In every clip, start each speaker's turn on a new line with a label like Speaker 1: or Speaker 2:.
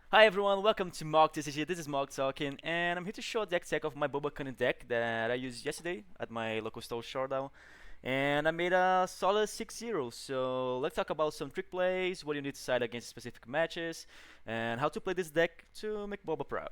Speaker 1: Hi everyone, welcome to Mog TCG. This is Mog talking, and I'm here to show a deck tech of my Boba Cunning deck that I used yesterday at my local Store Showdown. And I made a solid 6-0. So let's talk about some trick plays, what you need to decide against specific matches, and how to play this deck to make Boba proud.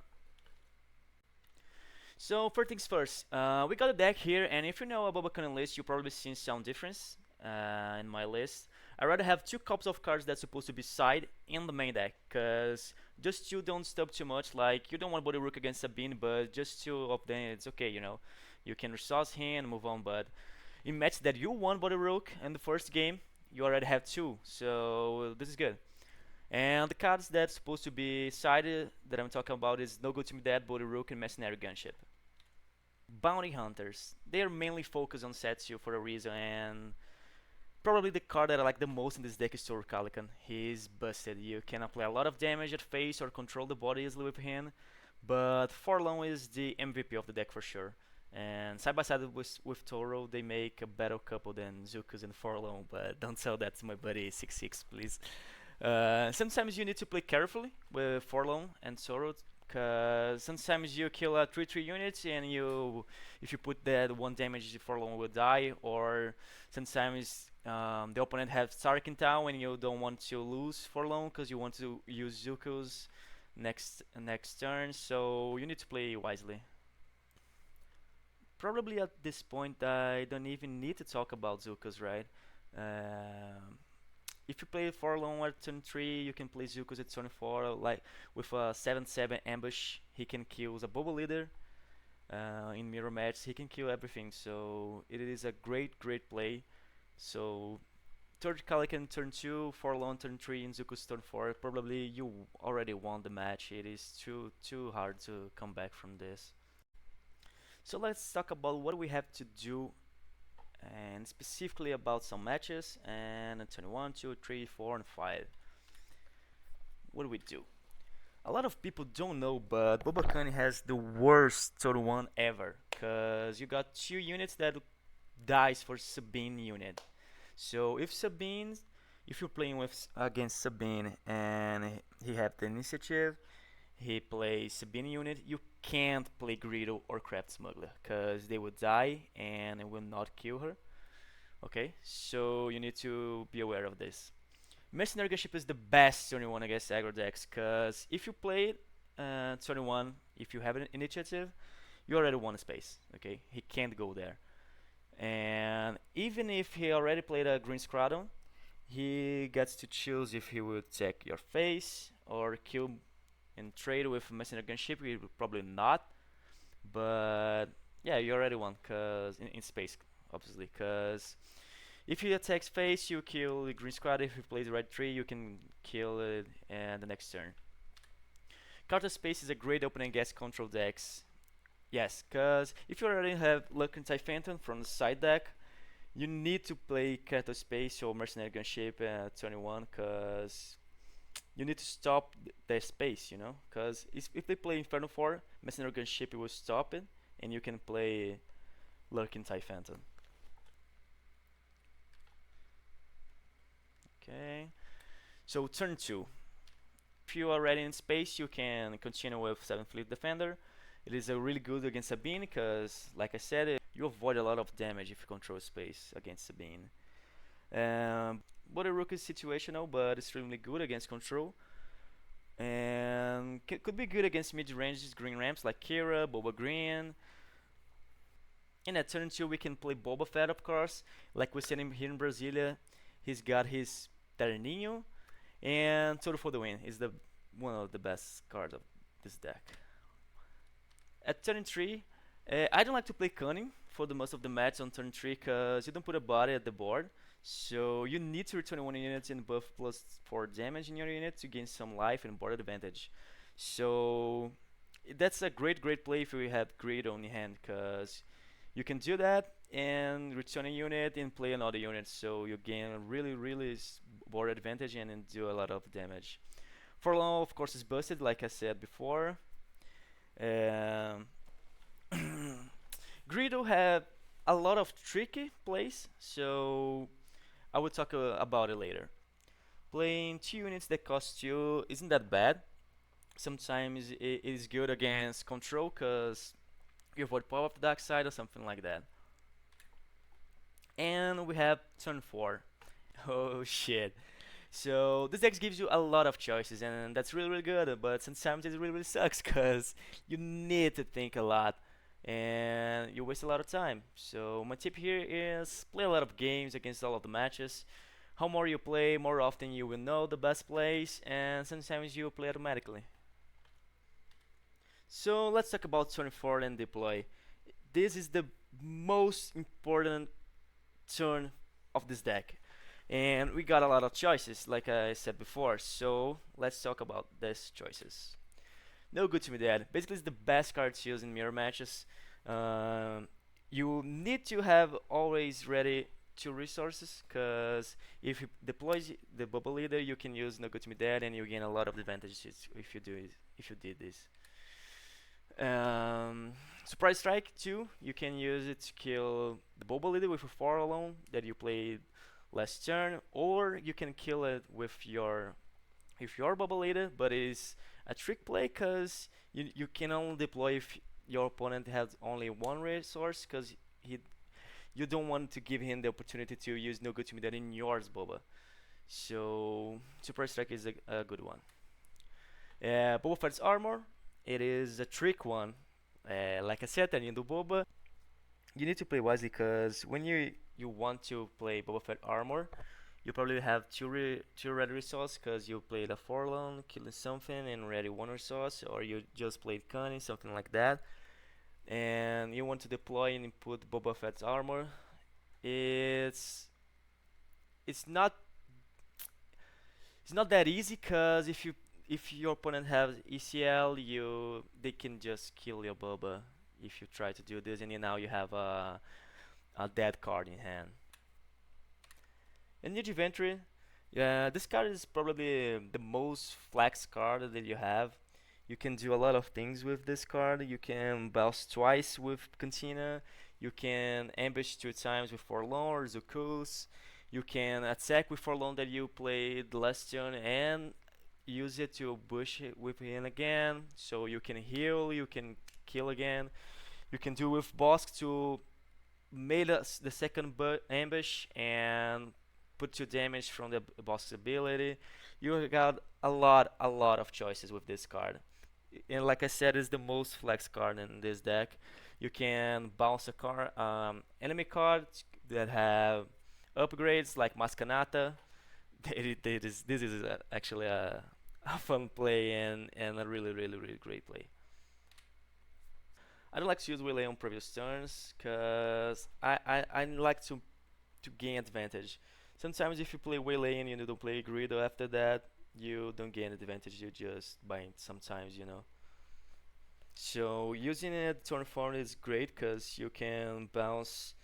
Speaker 1: So first things first, we got a deck here, and if you know a Boba Cunning list, you probably seen some difference in my list. I rather have two copies of cards that's supposed to be side in the main deck, cause just two don't stop too much. Like you don't want Body Rook against Sabine, but just two of them it's okay, you know. You can resource him and move on. But in match that you won Body Rook in the first game, you already have two, so this is good. And the cards that's supposed to be sided that I'm talking about is No Good to Me Dead, Body Rook, and Mercenary Gunship. Bounty Hunters. They are mainly focused on Setsu for a reason, and probably the card that I like the most in this deck is Store Showdown. He's busted. You can apply a lot of damage at face or control the body easily with him, but Forlorn is the MVP of the deck for sure. And side by side with Toro, they make a better couple than Zukus and Forlorn, but don't tell that to my buddy 66, please. Sometimes you need to play carefully with Forlorn and Toro, cause sometimes you kill a 3/3 unit and if you put that one damage, Forlorn will die, or sometimes the opponent has Stark in town and you don't want to lose Forlorn because you want to use Zuko's next turn, so you need to play wisely. Probably at this point I don't even need to talk about Zuko's, right? Um, if you play Forlorn at turn 3, you can play Zuko's at turn 4. Like with a 7/7 ambush, he can kill a Bobo leader. In mirror match, he can kill everything. So it is a great play. So third Calican turn 2, Forlorn turn 3, and Zuko's turn 4. Probably you already won the match. It is too hard to come back from this. So let's talk about what we have to do and specifically about some matches and turn 1, 2, 3, 4, and 5. What do we do? A lot of people don't know, but Boba Cunning has the worst total 1 ever, cause you got two units that dies for Sabine unit. So if you're playing with against Sabine and he have the initiative, he plays Sabine unit, you can't play Greedo or Craft Smuggler, cause they will die and it will not kill her. Okay, so you need to be aware of this. Mercenary Gunship is the best 21 against aggro decks, because if you play it 21, if you have an initiative, you already won a space. Okay, he can't go there. And even if he already played a Green Scradon, he gets to choose if he will take your face or kill and trade with Mercenary Gunship. He will probably not, but yeah, you already won, cause in space, obviously, cause if he attacks face, you kill the green squad. If he plays red tree, you can kill it and the next turn. Counter Space is a great opening against control decks. Yes, because if you already have Luck and Phantom from the side deck, you need to play Counter Space or Mercenary Gunship at 21, because you need to stop their space, you know? Because if they play Inferno 4, Mercenary Gunship will stop it, and you can play Luck and Phantom. Okay. So turn 2. If you are already in space, you can continue with 7 Fleet Defender. It is a really good against Sabine because, like I said, you avoid a lot of damage if you control space against Sabine. Body Rook is situational, but extremely good against control. And could be good against mid-range green ramps like Kira, Boba Green. And at turn 2, we can play Boba Fett, of course. Like we said here in Brasilia, he's got his Terninho, and Total for the Win is the one of the best cards of this deck. At turn 3, I don't like to play Cunning for the most of the match on turn 3 because you don't put a body at the board. So you need to return 1 unit and buff plus 4 damage in your unit to gain some life and board advantage. So that's a great play if you have Greedo on your hand, because you can do that and return a unit and play another unit, so you gain a really board advantage and do a lot of damage. Forlorn, of course, is busted, like I said before. Um, Greedo had a lot of tricky plays, so I will talk about it later. Playing 2 units that cost you isn't that bad. Sometimes it is good against control because you avoid power of the dark side or something like that. And we have turn 4. Oh shit. So this deck gives you a lot of choices, and that's really really good. But sometimes it really really sucks because you need to think a lot, and you waste a lot of time. So my tip here is play a lot of games against all of the matches. How more you play, more often you will know the best plays, and sometimes you will play automatically. So let's talk about 24 and deploy. This is the most important turn of this deck. And we got a lot of choices, like I said before. So let's talk about these choices. No Good To Me Dead. Basically, it's the best card to use in mirror matches. Um, you need to have always ready 2 resources, because if you deploy the bubble leader, you can use No Good To Me Dead, and you gain a lot of advantages if you do it. If you did this. Um, Surprise Strike too. You can use it to kill the Boba leader with a 4 alone that you played last turn, or you can kill it with your Boba leader, but it's a trick play because you can only deploy if your opponent has only 1 resource, because he you don't want to give him the opportunity to use No Good To Me that in yours Boba. So Surprise Strike is a good one. Boba Fett's armor, it is a trick one. Like I said, tendo Boba, you need to play wisely because when you want to play Boba Fett armor, you probably have two red resource because you played a forlorn, killing something, and ready 1 resource, or you just played Cunning, something like that, and you want to deploy and put Boba Fett's armor. It's it's not it's not that easy because if your opponent has ECL, they can just kill your Boba if you try to do this, and now you have a dead card in hand. And New Inventory, yeah, this card is probably the most flex card that you have. You can do a lot of things with this card. You can bounce twice with Cantina. You can ambush 2 times with Forlorn or Zukus. You can attack with Forlorn that you played last turn and use it to bush it with him again. So you can heal, you can kill again. You can do with Bosk to made us the second ambush and put 2 damage from the boss's ability. You got a lot of choices with this card. And like I said, it's the most flex card in this deck. You can bounce a card, enemy cards that have upgrades like Maskanata. This is actually a fun play and a really really really great play. I don't like to use Relay on previous turns because I like to gain advantage. Sometimes if you play Waylay and you don't play Greedo after that, you don't gain advantage, you just bind sometimes, you know. So using it turn 4 is great because you can bounce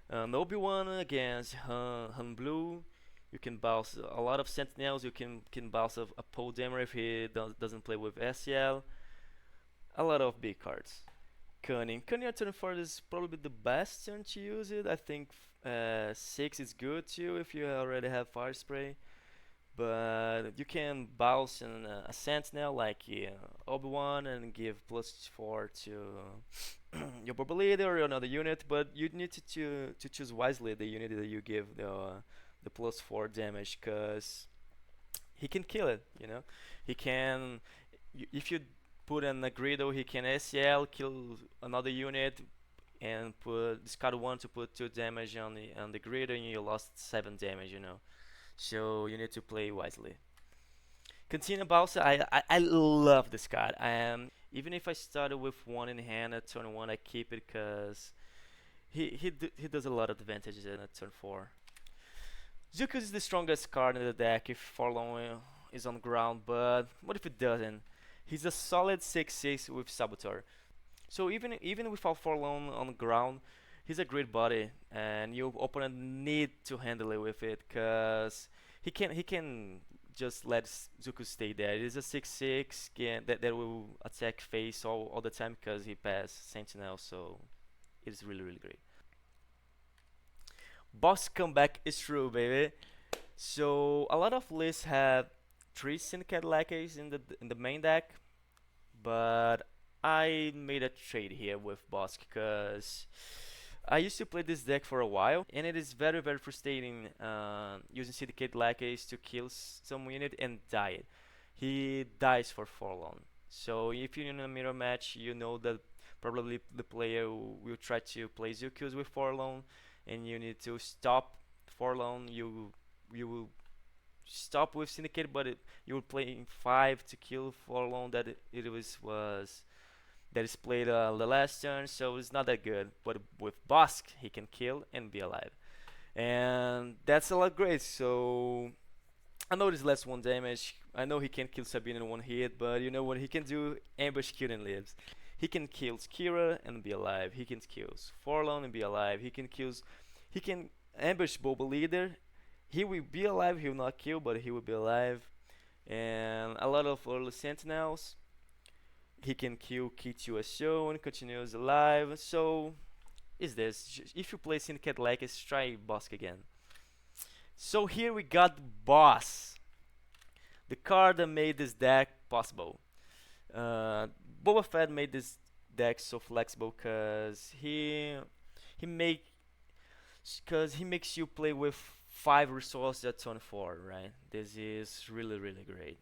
Speaker 1: an Obi-Wan against Han Blue. You can bounce a lot of Sentinels, you can bounce a Poe Damer if he doesn't play with SL. A lot of big cards. Cunning. Cunning at turn 4 is probably the best turn to use it. I think 6 is good too if you already have Firespray. But you can bounce a Sentinel like Obi-Wan and give +4 to your Boba leader or another unit. But you need to choose wisely the unit that you give the +4 damage, because he can kill it. You know, he can. If you put in a Greedo, he can ACL, kill another unit, and put discard 1 to put 2 damage on the Greedo, and you lost 7 damage. You know, so you need to play wisely. Continue Balsa, I love this card. Even if I started with 1 in hand at turn 1, I keep it because he does a lot of advantages at turn 4. Zuko is the strongest card in the deck if Forlorn is on ground, but what if it doesn't? He's a solid 6/6 with Saboteur. So even without Forlorn on the ground, he's a great body, and your opponent need to handle it with it, cause he can just let Zuko stay there. It is a 6/6 that will attack face all the time because he passed Sentinel, so it is really really great. Boss comeback is true, baby. So a lot of lists have 3 Syndicate Lackeys in the main deck. but I made a trade here with Bosk because I used to play this deck for a while, and it is very very frustrating using Syndicate Lackeys to kill some unit and die it. He dies for Forlorn. So if you're in a mirror match, you know that probably the player will try to play Zukus with Forlorn, and you need to stop Forlorn. You will stop with Syndicate, but you were playing 5 to kill Forlorn. That it was that is played the last turn, so it's not that good. But with Bosk, he can kill and be alive, and that's a lot great. So I know this last 1 damage. I know he can kill Sabine in 1 hit, but you know what he can do? Ambush, kill, and lives. He can kill Kira and be alive. He can kill Forlorn and be alive. He can ambush Boba Leader. He will be alive. He will not kill, but he will be alive. And a lot of early Sentinels. He can kill K2SO and continues alive. So is this? If you play Syndicate like us, try Bosk again. So here we got Boss, the card that made this deck possible. Uh, Boba Fett made this deck so flexible he make because he makes you play with 5 resources at turn 4, right? This is really really great.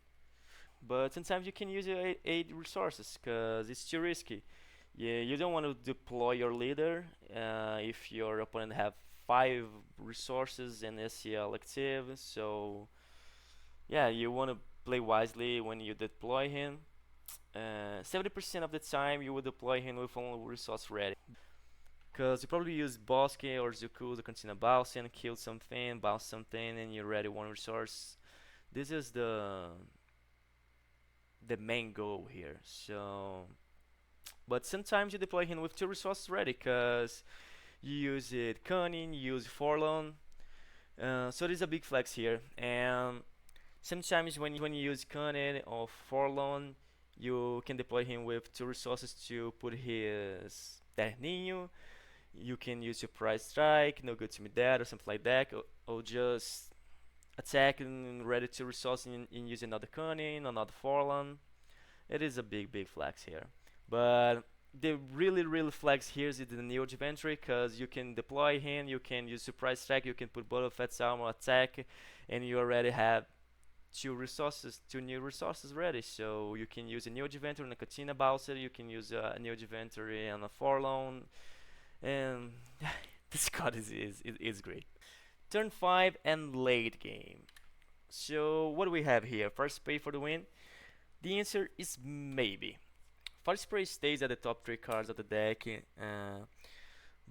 Speaker 1: But sometimes you can use 8 resources because it's too risky. Yeah, you don't want to deploy your leader if your opponent have 5 resources and SCL active. So yeah, you want to play wisely when you deploy him. 70% of the time you will deploy him with only resource ready. Because you probably use Bosque or Zuku to continue bouncing, kill something, bounce something, and you're ready 1 resource. This is the main goal here. So, but sometimes you deploy him with 2 resources ready, because you use it Cunning, you use Forlorn. So there's a big flex here, and sometimes when you use Cunning or Forlorn, you can deploy him with 2 resources to put his Terninho. You can use your Price Strike, no good to me that, or something like that, or just attack and ready 2 resources and use another Cunning, another Forlorn. It is a big flex here, but the really flex here is the Neo Inventory, because you can deploy him, you can use Surprise Strike, you can put Boba Fett's armor attack, and you already have 2 new resources ready. So you can use a Neo Inventory and a Katina Bowser, you can use a Neo Inventory and a Forlorn, and this card is great. Turn 5 and late game. So what do we have here? Firespray for the win? The answer is maybe. Firespray stays at the top 3 cards of the deck,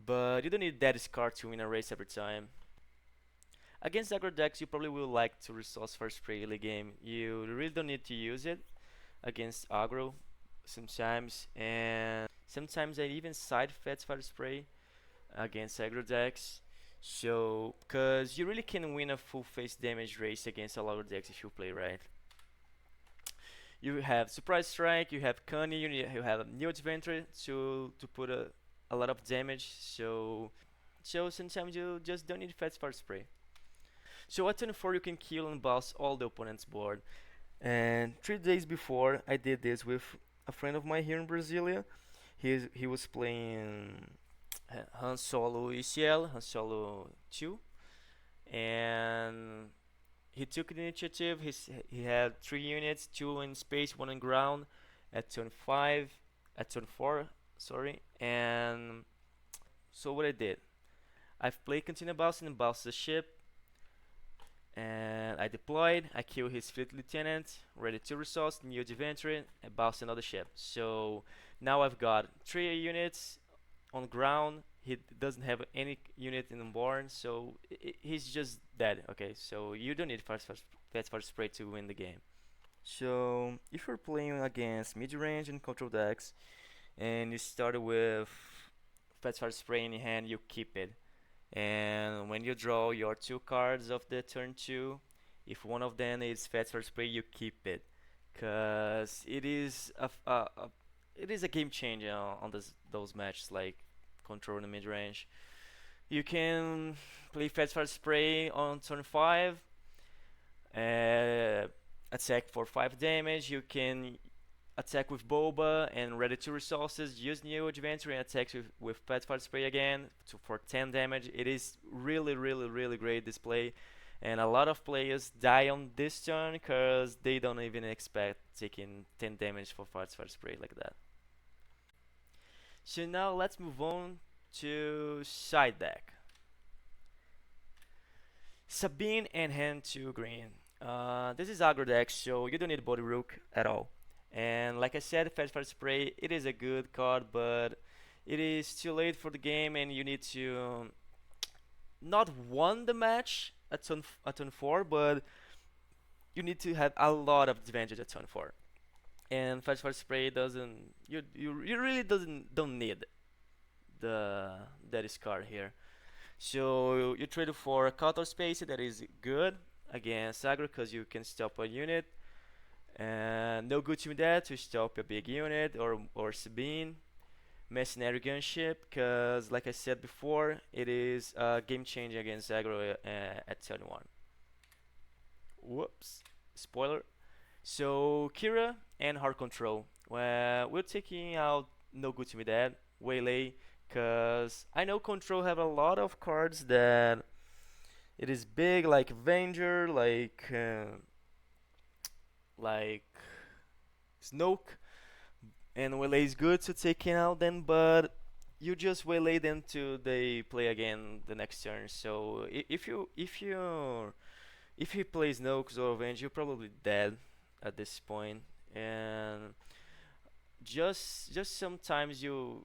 Speaker 1: but you don't need that card to win a race every time. Against aggro decks, you probably will like to resource Firespray early game. You really don't need to use it against aggro sometimes, and sometimes I even side fetch Firespray against aggro decks. So, cause you really can win a full face damage race against a lot of decks if you play right. You have Surprise Strike, you have Cunning, you have a New Adventure to put a lot of damage. So sometimes you just don't need fast Firespray. So at turn 4 you can kill and boss all the opponent's board. And 3 days before I did this with a friend of mine here in Brasilia. He was playing Han Solo ECL, Han Solo 2, and he took the initiative. He had 3 units, 2 in space, 1 in ground at turn 4, sorry. And so what I did, I've played Continue Bouncing and bounced the ship, and I deployed. I killed his fleet lieutenant, ready to resource, new adventure, and bounced another ship. So now I've got 3 units on ground. He doesn't have any unit in board, so he's just dead. Okay, so you don't need fast Firespray to win the game. So if you're playing against mid-range and control decks, and you start with fast Firespray in your hand, you keep it. And when you draw your 2 cards of the turn 2, if one of them is fast Firespray, you keep it, cause it is a game changer on those matches like control and mid range. You can play Fast Firespray on turn 5, attack for 5 damage. You can attack with Boba and ready 2 resources, use new adventure and attack with Pet Firespray again for 10 damage. It is really great display, and a lot of players die on this turn because they don't even expect taking 10 damage for Firespray like that. So now let's move on to side deck. Sabine and hand 2 green. This is aggro deck, so you don't need Body Rook at all. And like I said, Firespray, it is a good card, but it is too late for the game, and you need to not won the match at turn 4, but you need to have a lot of advantage at turn 4. And Firespray doesn't, you really don't need that card here. So you trade for a counter space that is good against aggro because you can stop a unit, and no good to that to stop a big unit or Sabine. Mercenary gunship because, like I said before, it is game changing against aggro at turn 1. Whoops, spoiler. So Kira and hard control. Well, we're taking out no good to me that waylay because I know control have a lot of cards that it is big, like Avenger, like Snoke, and waylay is good to taking out them, but you just waylay them to they play again the next turn. So if he plays Snoke or Avenger, you're probably dead at this point, and just sometimes you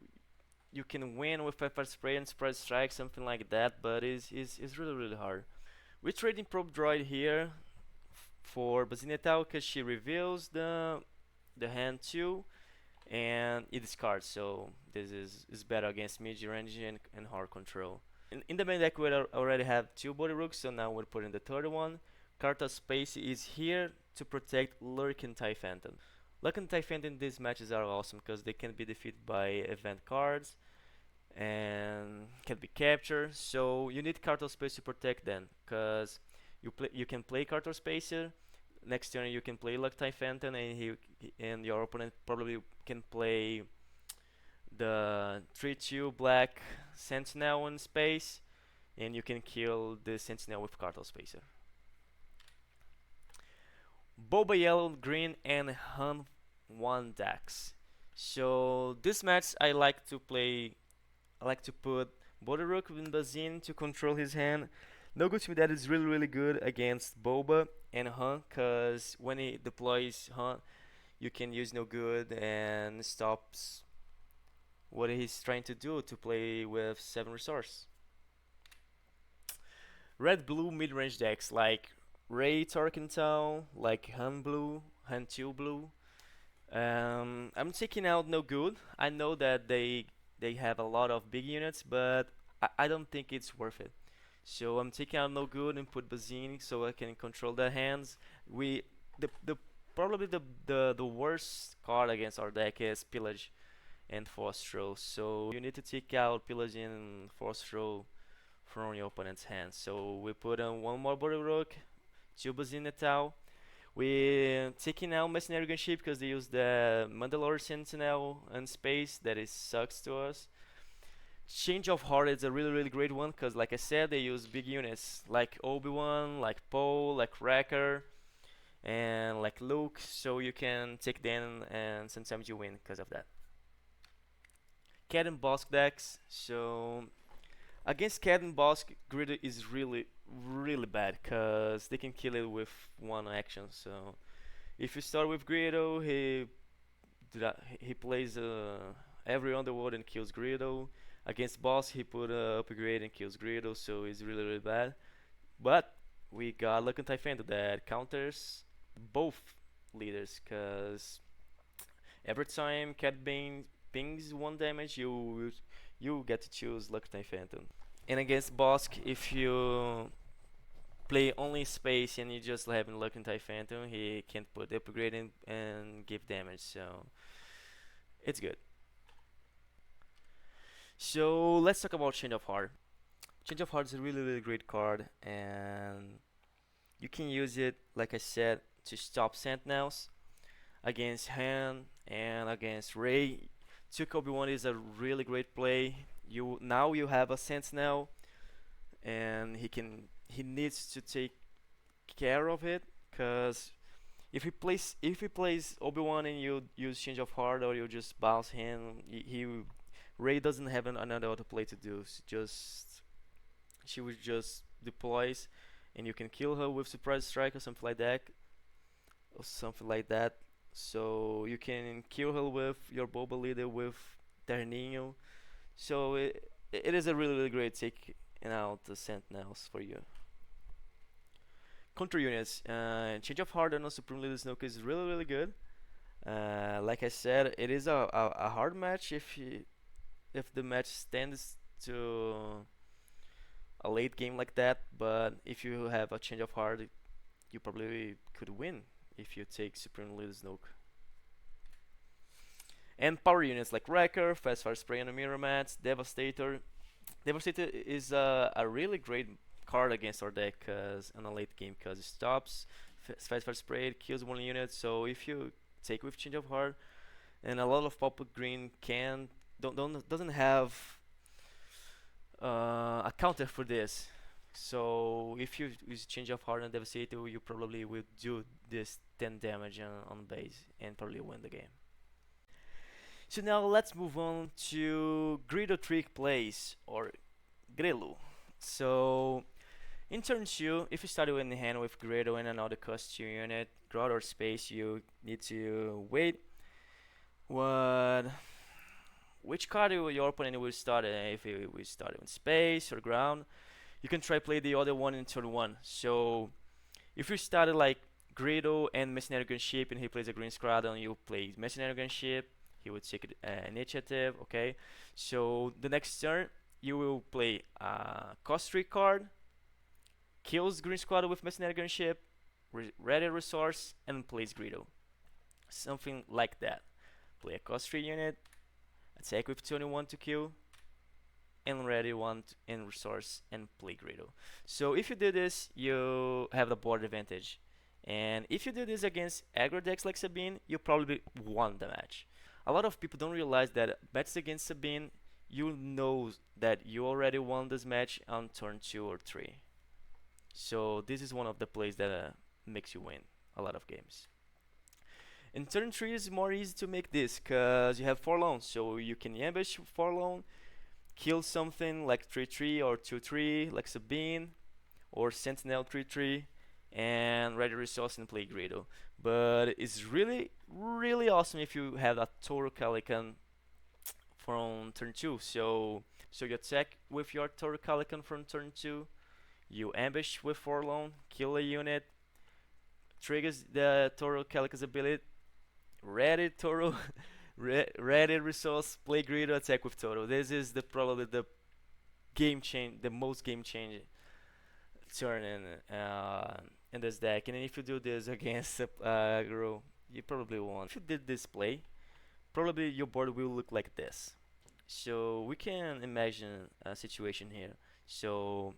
Speaker 1: can win with Pepper Spray and Surprise Strike, something like that, but it's really hard. We're trading Probe Droid here for Bazinetal because she reveals the hand too, and it discards, so this is better against mid-range and hard control. In the main deck we already have 2 Body Rooks, so now we're putting the third one. Carta Space is here to protect Lurking TIE Phantom. Lurking TIE Phantom in these matches are awesome because they can be defeated by event cards and can be captured, so you need Carta Space to protect them because you can play Carta Spacer. Next turn you can play Lurking TIE Phantom, and your opponent probably can play the 3/2 black Sentinel in space, and you can kill the Sentinel with Carta Spacer. Boba Yellow, Green, and Han 1 decks. So this match I like to put Body Rook in Bazin to control his hand. No good to me that is really good against Boba and Han, cause when he deploys Han, you can use no good and stops what he's trying to do to play with 7 resource. Red blue mid-range decks like Ray Torkentown, like Han blue, Han 2 blue. I'm taking out no good. I know that they have a lot of big units, but I don't think it's worth it. So I'm taking out no good and put Bazini so I can control their hands. Probably the worst card against our deck is Pillage and Force Throw. So you need to take out Pillage and Force Throw from your opponent's hands. So we put on 1 more Body Rook, 2 Bazini Tau. We're taking out Mercenary Gunship because they use the Mandalore Sentinel and space that is sucks to us. Change of Heart is a really great one because, like I said, they use big units like Obi-Wan, like Poe, like Wrecker, and like Luke, so you can take them and sometimes you win because of that. Cat and Bosk decks. So against Cat and Bosk, Greedo is really bad because they can kill it with 1 action. So if you start with Greedo, he plays every Underworld and kills Greedo. Against Boss, he put upgrade and kills Greedo, so it's really bad. But we got Lurking TIE Phantom that counters both leaders, because every time Cat Bane pings 1 damage, you get to choose Lurking TIE Phantom. And against Bosk, if you play only space and you just have Lurking TIE Phantom, he can't put upgrade in and give damage, so it's good. So let's talk about Change of Heart. Change of Heart is a really great card, and you can use it, like I said, to stop Sentinels. against Han and against Rey. Took Obi-Wan is a really great play. You have a Sentinel, and he needs to take care of it, because if he plays Obi-Wan and you use change of heart or you just bounce him, Rey doesn't have another auto play to do. She will just deploys, and you can kill her with surprise strike or something like that. So you can kill her with your Boba leader with Terninho. So it is a really great take out the Sentinels for you. Counter units. Change of Heart on a Supreme Leader Snoke is really good. Like I said, it is a hard match if the match stands to a late game like that. But if you have a Change of Heart, you probably could win if you take Supreme Leader Snoke. And power units like Wrecker, Fast Fire Spray on the Mirror Mats, Devastator. Devastator is a really great card against our deck on a late game, because it stops Fast Fire Spray, it kills one unit. So if you take with Change of Heart, and a lot of pop green doesn't have a counter for this. So if you use Change of Heart and Devastator, you probably will do this 10 damage on base and probably win the game. So now let's move on to Greedo trick plays, or Grelo. So in turn 2, if you start in the hand with Greedo and another cost 2 unit, draw or space, you need to wait which card your opponent will start. If it will start in space or ground, you can try play the other one in turn 1. So if you started like Greedo and Mercenary Gunship and he plays a green squadron, you play Mercenary Gunship, he would take initiative, okay? So the next turn, you will play a cost 3 card, kills green squad with Mercenary Gunship, ready resource, and plays Greedo. Something like that. Play a cost 3 unit, attack with 21 to kill, and ready 1 in resource, and play Greedo. So if you do this, you have the board advantage. And if you do this against aggro decks like Sabine, you probably won the match. A lot of people don't realize that matches against Sabine, you know that you already won this match on turn 2 or 3. So this is one of the plays that makes you win a lot of games. In turn 3 is more easy to make this, because you have 4 loans, so you can ambush 4 loan, kill something like 3-3 or 2-3 like Sabine, or Sentinel 3-3, and ready resource and play Greedo. But it's really awesome if you have a Toro Calican from turn 2. So you attack with your Toro Calican from turn 2, you ambush with 4 lone, kill a unit, triggers the Toro Calican's ability, ready Toro, ready resource, play Greedo, attack with Toro. This is probably the most game changing turn in this deck. And if you do this against aggro, you probably won. If you did this play, probably your board will look like this. So we can imagine a situation here. So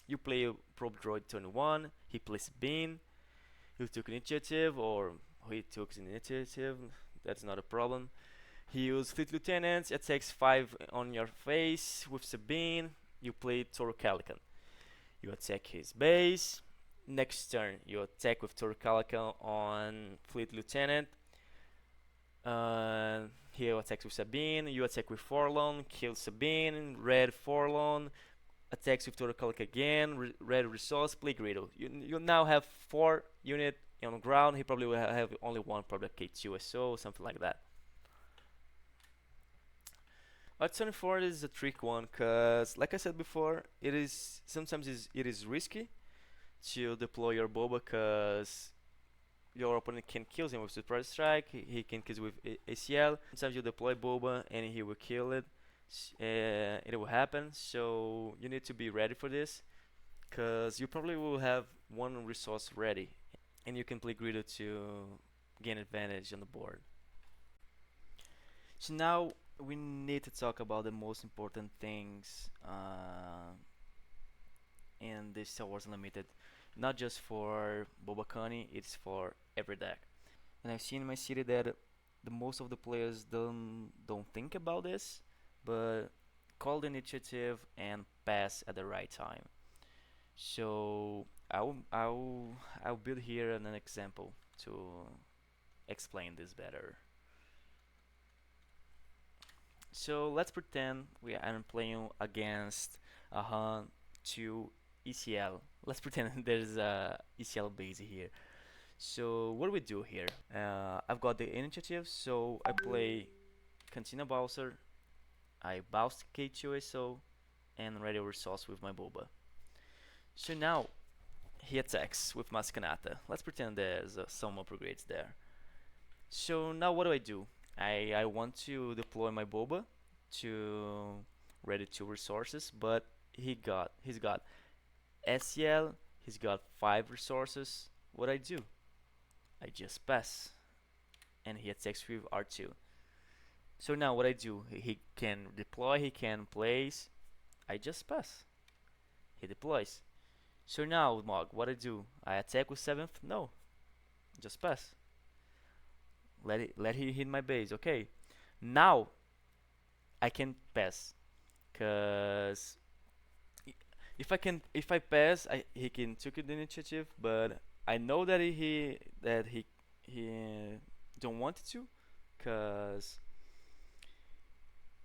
Speaker 1: you play Probe Droid turn 1, he plays Bean, he took initiative, or he took initiative, that's not a problem. He used Fleet Lieutenants, attacks 5 on your face with Sabine, you play Toro Calican. You attack his base, next turn you attack with Toro Calican on Fleet Lieutenant. He attacks with Sabine, you attack with Forlorn, kill Sabine, red Forlorn, attacks with Toro Calican again, red resource, play Greedo. You now have 4 unit on the ground. He probably will have only one, probably K2 SO, something like that. But turn 4 is a trick one, because like I said before, sometimes it is risky to deploy your Boba, because your opponent can kill him with surprise strike, he can kill with ACL. Sometimes you deploy Boba and he will kill it. It will happen, so you need to be ready for this, because you probably will have one resource ready, and you can play Greedo to gain advantage on the board. So now we need to talk about the most important things in this Star Wars Unlimited, not just for Boba Cunning, it's for every deck. and I've seen in my city that the most of the players don't think about this, but call the initiative and pass at the right time. So I'll build here an example to explain this better. So let's pretend we are playing against a hunt to ECL. Let's pretend there's a ECL base here. So what do we do here? I've got the initiative, so I play Cantina Bowser, I bounce K2SO, and ready resource with my Boba. So now he attacks with Maskanata. Let's pretend there's some upgrades there. So now what do? I want to deploy my Boba to ready 2 resources, but he's got SEL, he's got 5 resources. What I do? I just pass, and he attacks with R2. So now what I do? He can deploy, he can place. I just pass. He deploys. So now Mog, what I do? I attack with 7th? No, just pass. Let he hit my base. Okay. Now I can pass, cause if I pass, he can take the initiative, but I know that he don't want to, cause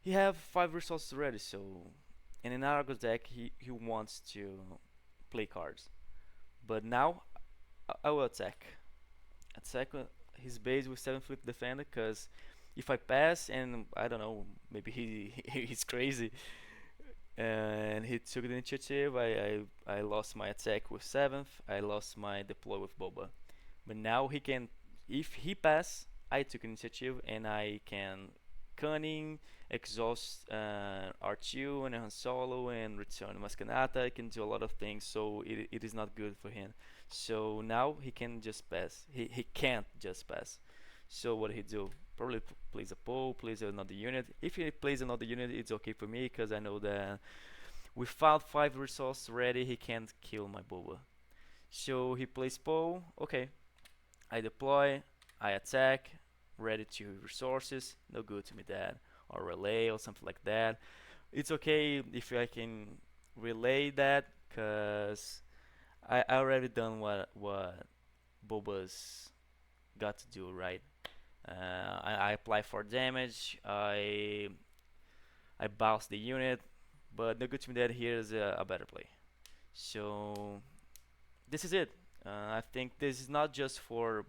Speaker 1: he have 5 resources already. So, and in Argos deck, he wants to play cards. But now I will attack his base with 7 foot defender, cause if I pass and I don't know, maybe he's crazy and he took the initiative, I lost my attack with 7th, I lost my deploy with Boba. But now he can, if he pass, I took initiative and I can Cunning, exhaust R2 and Han Solo and return Maskanata. I can do a lot of things, so it is not good for him. So now he can just pass. He can't just pass. So what he do? Probably plays a pole, plays another unit. If he plays another unit, it's okay for me because I know that without 5 resources ready, he can't kill my Boba. So he plays pole. Okay, I deploy, I attack, ready to resources. No good to me that, or relay or something like that. It's okay if I can relay that because I already done what Boba's got to do, right? I apply for damage. I bounce the unit, but the good to me that here's a better play. So this is it. I think this is not just for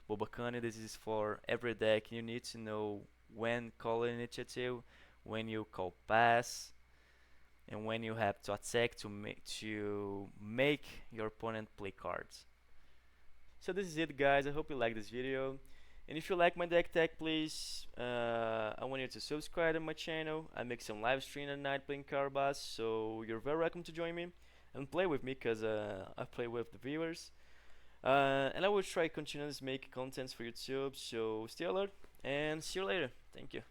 Speaker 1: Boba Cunning, this is for every deck. You need to know when call initiative, when you call pass, and when you have to attack to make your opponent play cards. So this is it, guys. I hope you like this video. And if you like my deck tech, please, I want you to subscribe to my channel. I make some live stream at night playing Carbas, so you're very welcome to join me and play with me, because I play with the viewers. And I will try continuously make contents for YouTube, so stay alert and see you later. Thank you.